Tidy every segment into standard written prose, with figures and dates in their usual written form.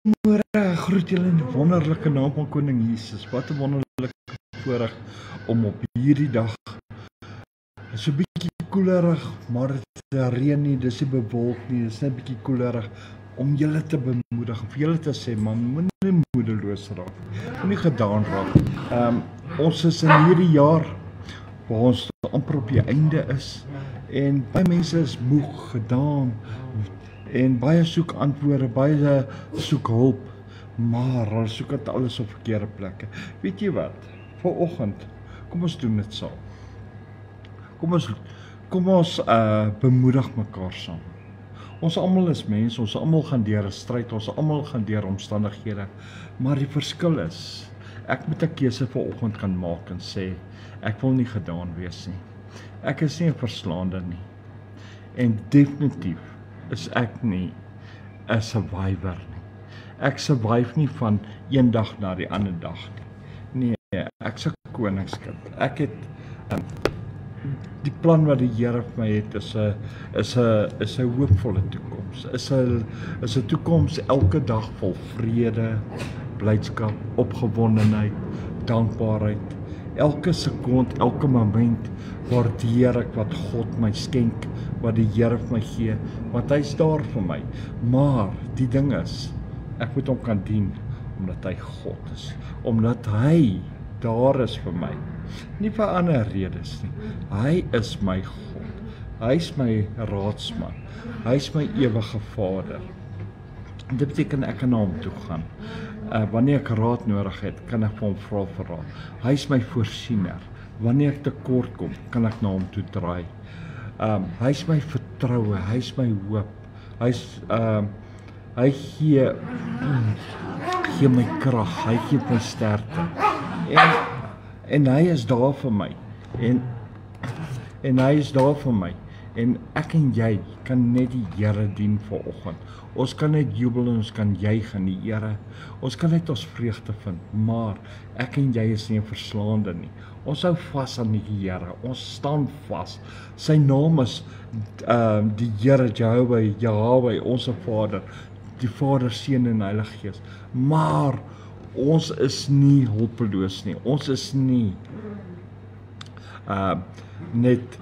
Goeiemôre, groet julle in die wonderlike naam van Koning Jesus. Wat 'n wonderlike voorreg om op hierdie dag, is so 'n bietjie koelerig, maar dit reën nie, dis nie bewolk nie, dis net 'n bietjie koelerig, om julle te bemoedig, vir julle te sê, man, moenie moedeloos raak, moenie gedaan raak. Ons is in hierdie jaar, waar ons amper op die einde is, en baie mense is moeg, gedaan, en baie soek antwoorde, baie soek hulp, maar hulle soek dit alles op verkeerde plekke. Weet jy wat? Vanoggend, kom ons doen dit saam. Kom ons bemoedig mekaar saam. Ons almal is mense, ons almal gaan deur 'n stryd, ons almal gaan deur omstandighede, maar die verskil is, ek moet 'n keuse vanoggend kan maak en sê, ek wil nie gedaan wees nie. Ek is nie 'n verslaande nie. En definitief is ek nie 'n survivor nie. Ek survive nie van een dag na die ander dag nie. Nee, ek is 'n koningskind. Ek het die plan wat die Here vir my het is 'n hoopvolle toekoms. Is 'n toekoms elke dag vol vrede, blydskap, opgewondenheid, dankbaarheid. Elke sekond, elke moment waardeer ek wat God my skenk, wat die Here vir my gee, want hy's daar vir my. Maar die ding is, ek moet hom kan dien omdat hy God is, omdat hy daar is vir my. Nie vir ander redes nie. Hy is my God. Hy's my raadsman. Hy's my ewige Vader. Dit beteken ek kan na hom toe gaan. Wanneer ek raad nodig het, kan ek vir hom vra vir raad. Hy's my voorsiener. Wanneer ek tekort kom, kan ek na hom toe draai. Hy's my vertroue, hy's my hoop. Hy gee my krag, hy gee my sterkte. En hy is daar vir my. En hy is daar vir my. En ek en jy kan net die Here dien vanoggend. Ons kan net jubel en ons kan juig aan die Here. Ons kan net ons vreugde vind, maar ek en jy is nie 'n verslaande nie. Ons hou vas aan die Here. Ons staan vas. Sy naam is die Here Jahweh, ons Vader, die Vader, Seun en Heilige Gees. Maar ons is nie hulpeloos nie. Ons is nie net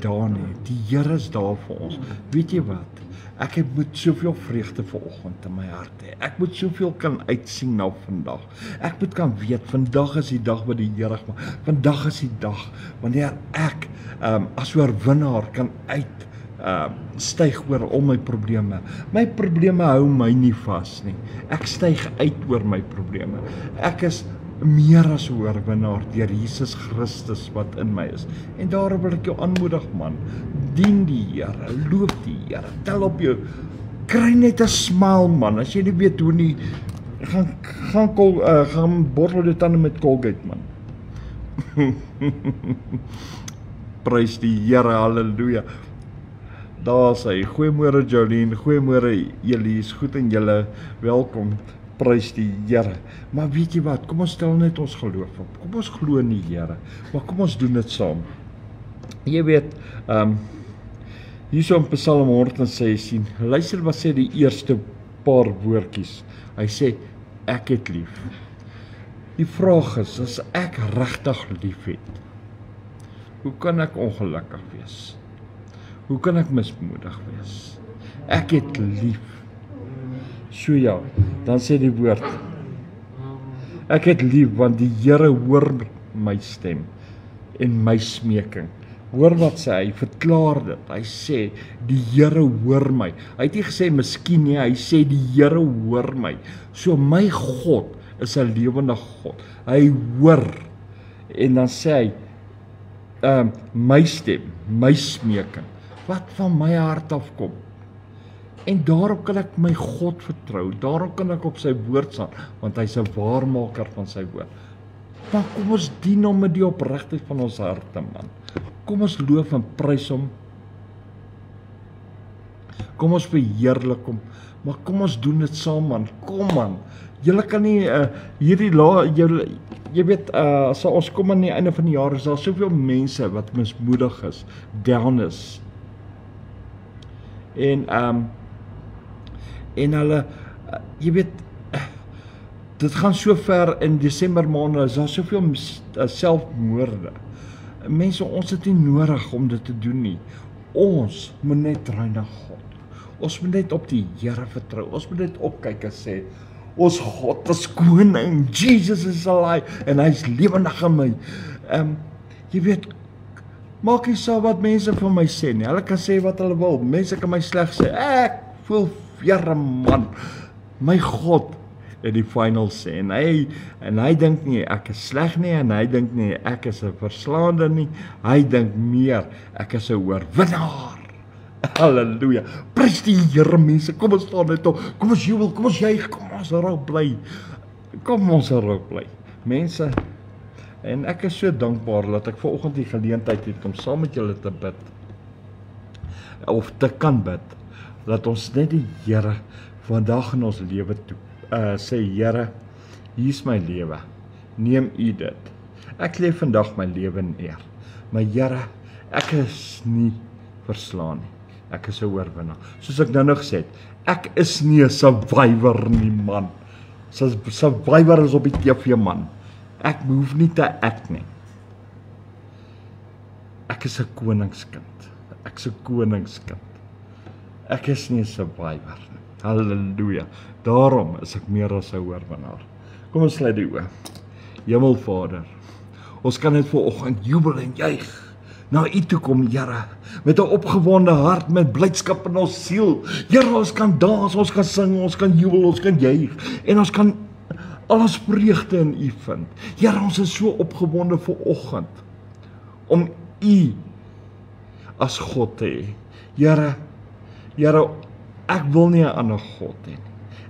daar nie. Die Here is daar vir ons. Weet jy wat? Ek moet soveel vreugde vanoggend in my hart hê. Ek moet soveel kan uitsien na vandag. Ek moet kan weet, vandag is die dag wat die Here gemaak. Vandag is die dag wanneer ek as oorwinnaar kan styg oor al my probleme. My probleme hou my nie vas nie. Ek styg uit oor my probleme. Ek is meer as 'n oorwinnaar deur Jesus Christus wat in my is. En daarom wil ek jou aanmoedig, man. Dien die Here, loop die Here. Tel op jou, kry net 'n smile, man. As jy nie weet hoe nie, gaan borrel die tande met Colgate, man. Prys die Here, halleluja. Daar sê, goeiemôre Jolien, goeiemôre Elise, goed en julle, welkom. Prys die Here. Maar weet jy wat, kom ons stel net ons geloof op. Kom ons glo in die Here, maar kom ons doen dit saam. Jy weet, hierso in Psalm 116, luister wat sê die eerste paar woordjies. Hy sê, ek het lief. Die vraag is, as ek regtig lief het, hoe kan ek ongelukkig wees? Hoe kan ek mismoedig wees? Ek het lief. So ja, dan sê die woord, ek het lief, want die Here hoor my stem en my smeking. Hoor wat sê hy, verklaar dit. Hy sê, die Here hoor my. Hy het nie gesê miskien nie, hy sê die Here hoor my. So my God is 'n lewende God. Hy hoor. En dan sê hy, my stem, my smeking, wat van my hart afkom. En daarop kan ek my God vertrou, daarop kan ek op sy woord staan, want hy's 'n waarmaker van sy woord. Maar kom ons dien hom met die opregtheid van ons harte, man. Kom ons loof en prys hom. Kom ons verheerlik hom, maar kom ons doen dit saam, man. Kom, man. Julle kan nie jy weet, as ons kom aan die einde van die jaar, is daar soveel mense wat mismoedig is, down is. En hulle Jy weet, dit gaan so ver in Desember maande, is daar soveel selfmoorde. Mense, ons het nie nodig om dit te doen nie. Ons moet net draai na God. Ons moet net op die Here vertrou. Ons moet net opkyk en sê, ons God is koning, Jesus is alive, en hy is lewendig in my. Jy weet, maak nie saak wat mense van my sê nie. Hulle kan sê wat hulle wil. Mense kan my sleg sê. Ek voel Here man. My God het die final sê. En hy dink nie ek is sleg nie, en hy dink nie ek is 'n verslaande nie. Hy dink meer ek is 'n oorwinnaar. Halleluja. Prys die Here mense. Kom ons staan net op. Kom ons jubel, kom ons juig, kom ons raak bly. Kom ons raak bly. Mense, en ek is so dankbaar dat ek vanoggend die geleentheid het om saam met julle te bid. Of te kan bid. Dat ons net die Here vandag in ons lewe toe sê, Here, hier is my lewe. Neem U dit. Ek lê vandag my lewe neer. Maar Here, ek is nie verslaan nie. Ek is 'n oorwinnaar. Soos ek nou gesê het, ek is nie 'n survivor nie, man. Survivor is op die TV, man. Ek hoef nie te ek nie. Ek is 'n koningskind. Ek is 'n koningskind. Ek is nie 'n survivor nie. Halleluja. Daarom is ek meer as 'n oorwinnaar. Kom ons sluit die oë. Hemelvader, ons kan net vanoggend jubel en juig na U toe kom, Here, met 'n opgewonde hart, met blydskap in ons siel. Here, ons kan dans, ons kan sing, ons kan jubel, ons kan juig, en ons kan alles vreugde in U vind. Here, ons is so opgewonde vanoggend om U as God te hê. Here, ek wil nie 'n ander God hê nie.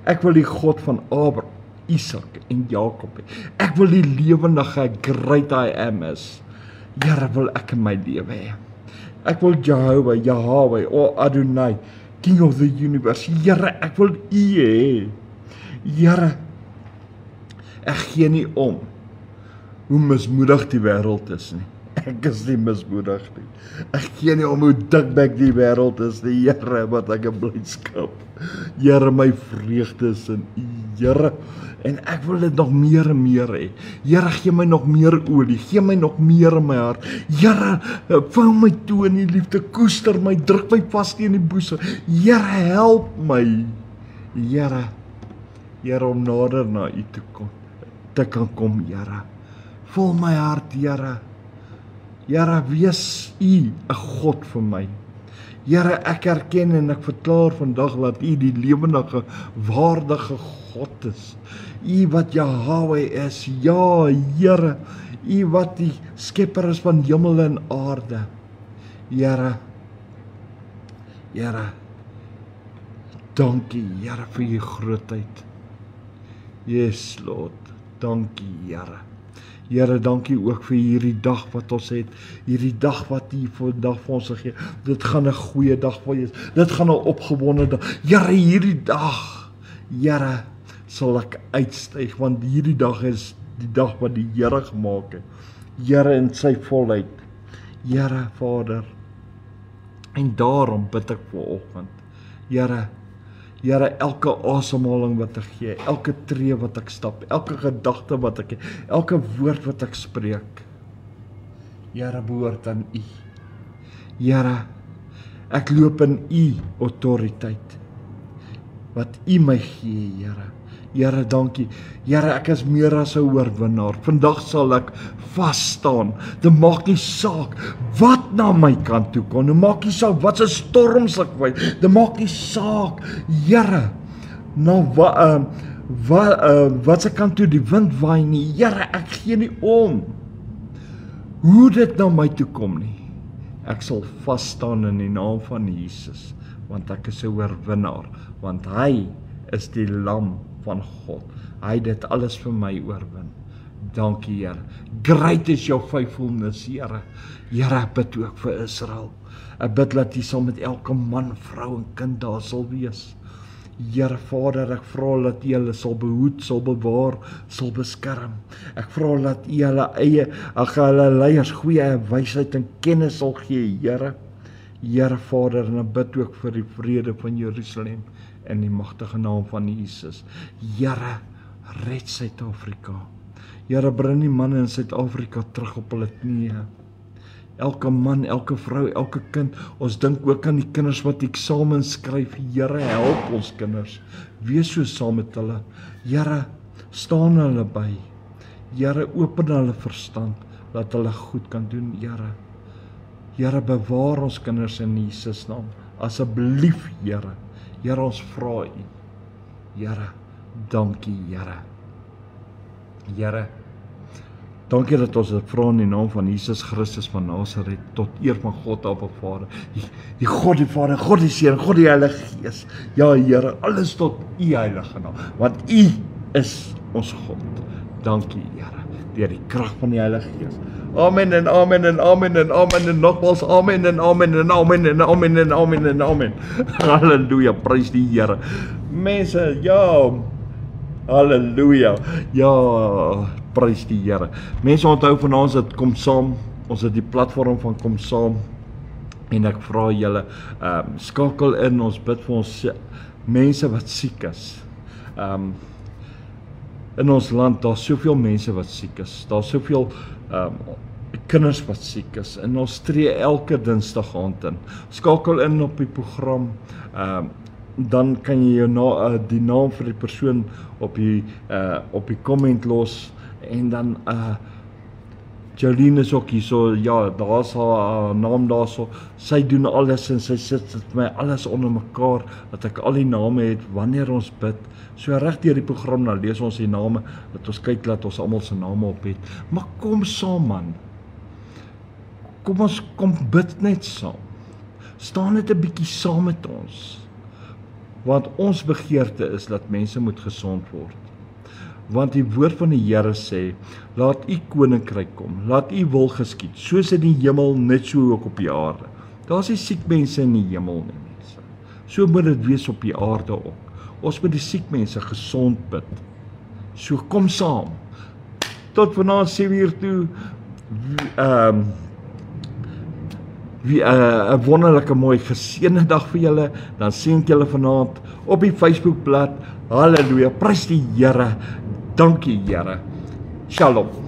Ek wil die God van Abraham, Isak en Jakob hê. Ek wil die lewendige great I am is. Here, wil ek in my lewe hê. Ek wil Yahweh, o Adonai, King of the universe. Here, ek wil U hê. Here, ek gee nie om hoe mismoedig die wêreld is nie. Ek is nie mismoedig nie. Ek gee nie om hoe dikbek die wêreld is nie. Here, wat ek 'n blydskap. Here, my vreugde is in U, Here. En ek wil dit nog meer en meer hê. Here, gee my nog meer olie, gee my nog meer in my hart. Here, vou my toe in die liefde, koester my, druk my vas teen die boesem. Here, help my. Here, om nader na U te kan kom, Here. Vul my hart, Here. Here, wees U 'n God vir my. Here, ek erken en ek verklaar vandag dat U die lewendige, waardige God is. U wat Yahweh is, ja, Here. U wat die skepper is van hemel en aarde. Here, dankie, Here, vir U grootheid. Yes, Lord, dankie, Here. Here, dankie ook vir hierdie dag wat ons het, hierdie dag wat U vandag vir ons gegee. Dit gaan 'n goeie dag wees. Dit gaan 'n opgewonde dag. Here, hierdie dag, Here, sal ek uitstyg, want hierdie dag is die dag wat die Here gemaak het. Here, in sy volheid. Here, Vader. En daarom bid ek vanoggend. Here, elke asemhaling wat ek gee, elke tree wat ek stap, elke gedagte wat ek het, elke woord wat ek spreek, Here, behoort aan U. Here, ek loop in U autoriteit, wat U my gee, Here. Here, dankie. Here, ek is meer as 'n oorwinnaar. Vandag sal ek vas staan. Dit maak nie saak wat na my kant toe kom. Dit maak nie saak wat se storms ek wy. Dit maak nie saak, Here, wat se kant toe die wind waai nie. Here, ek gee nie om hoe dit na my toe kom nie. Ek sal vas staan in die naam van Jesus, want ek is 'n oorwinnaar, want hy is die lam van God. Hy het dit alles vir my oorwin. Dankie, Here. Great is jou faithfulness, Here. Here, ek bid ook vir Israel. Ek bid dat U sal met elke man, vrou en kind daar sal wees. Here, Vader, ek vra dat U hulle sal behoed, sal bewaar, sal beskerm. Ek vra dat U hulle leiers goeie wysheid en kennis sal gee, Here. Here Vader, en bid ook vir die vrede van Jerusalem in die magtige naam van Jesus. Here, red Suid-Afrika. Here, bring die manne in Suid-Afrika terug op hulle knieë. Elke man, elke vrou, elke kind, ons dink ook aan die kinders wat eksamens skryf. Here, help ons kinders, wees so saam met hulle. Here, staan hulle by. Here, open hulle verstand, dat hulle goed kan doen, Here. Here, bewaar ons kinders in Jesus naam, asseblief, Here. Here, ons vra U. Here, dankie, Here. Here, dankie dat ons dit vra in die naam van Jesus Christus van Nasaret, tot eer van God Abba Vader, die God die Vader, God die Seun, God die Heilige Gees. Ja, Here, alles tot U heilige naam, want U is ons God. Dankie, Here, deur die krag van die Heilige Gees. Amen en amen en amen en amen en nogmaals amen en amen en amen en amen en amen en amen. Halleluja, prys die Here. Mense, ja, halleluja, ja, prys die Here. Mense, onthou van ons, dit kom saam, ons het die platform van kom saam, en ek vra julle, skakel in, ons bid vir ons mense wat siek is. In ons land, daar soveel mense wat siek is, daar soveel kinders wat siek is, en ons tree elke Dinsdag aand in. Skakel in op die program, dan kan jy jou die naam vir die persoon op die comment los, en dan Jolene is ook hier so, ja, daar is haar naam daar so, sy doen alles en sy sit my alles onder mekaar, dat ek al die name het wanneer ons bid. So reg deur die program, dan lees ons die name, dat ons kyk dat ons almal se name op het. Maar kom saam, man. Kom bid net saam. Staan net 'n bietjie saam met ons. Want ons begeerte is dat mense moet gesond word. Want die woord van die Here sê, laat U koninkryk kom, laat U wil geskied, soos in die hemel, net so ook op die aarde. Daar is nie siek mense in die hemel nie, mense. So moet dit wees op die aarde ook. Ons moet die siek mense gesond bid. So kom saam. Tot vanaand 7:00 toe, 'n wonderlike mooi geseënde dag vir julle. Dan sien ek julle vanaand op die Facebookblad. Halleluja, prys die Here. Dankie, Here. Shalom.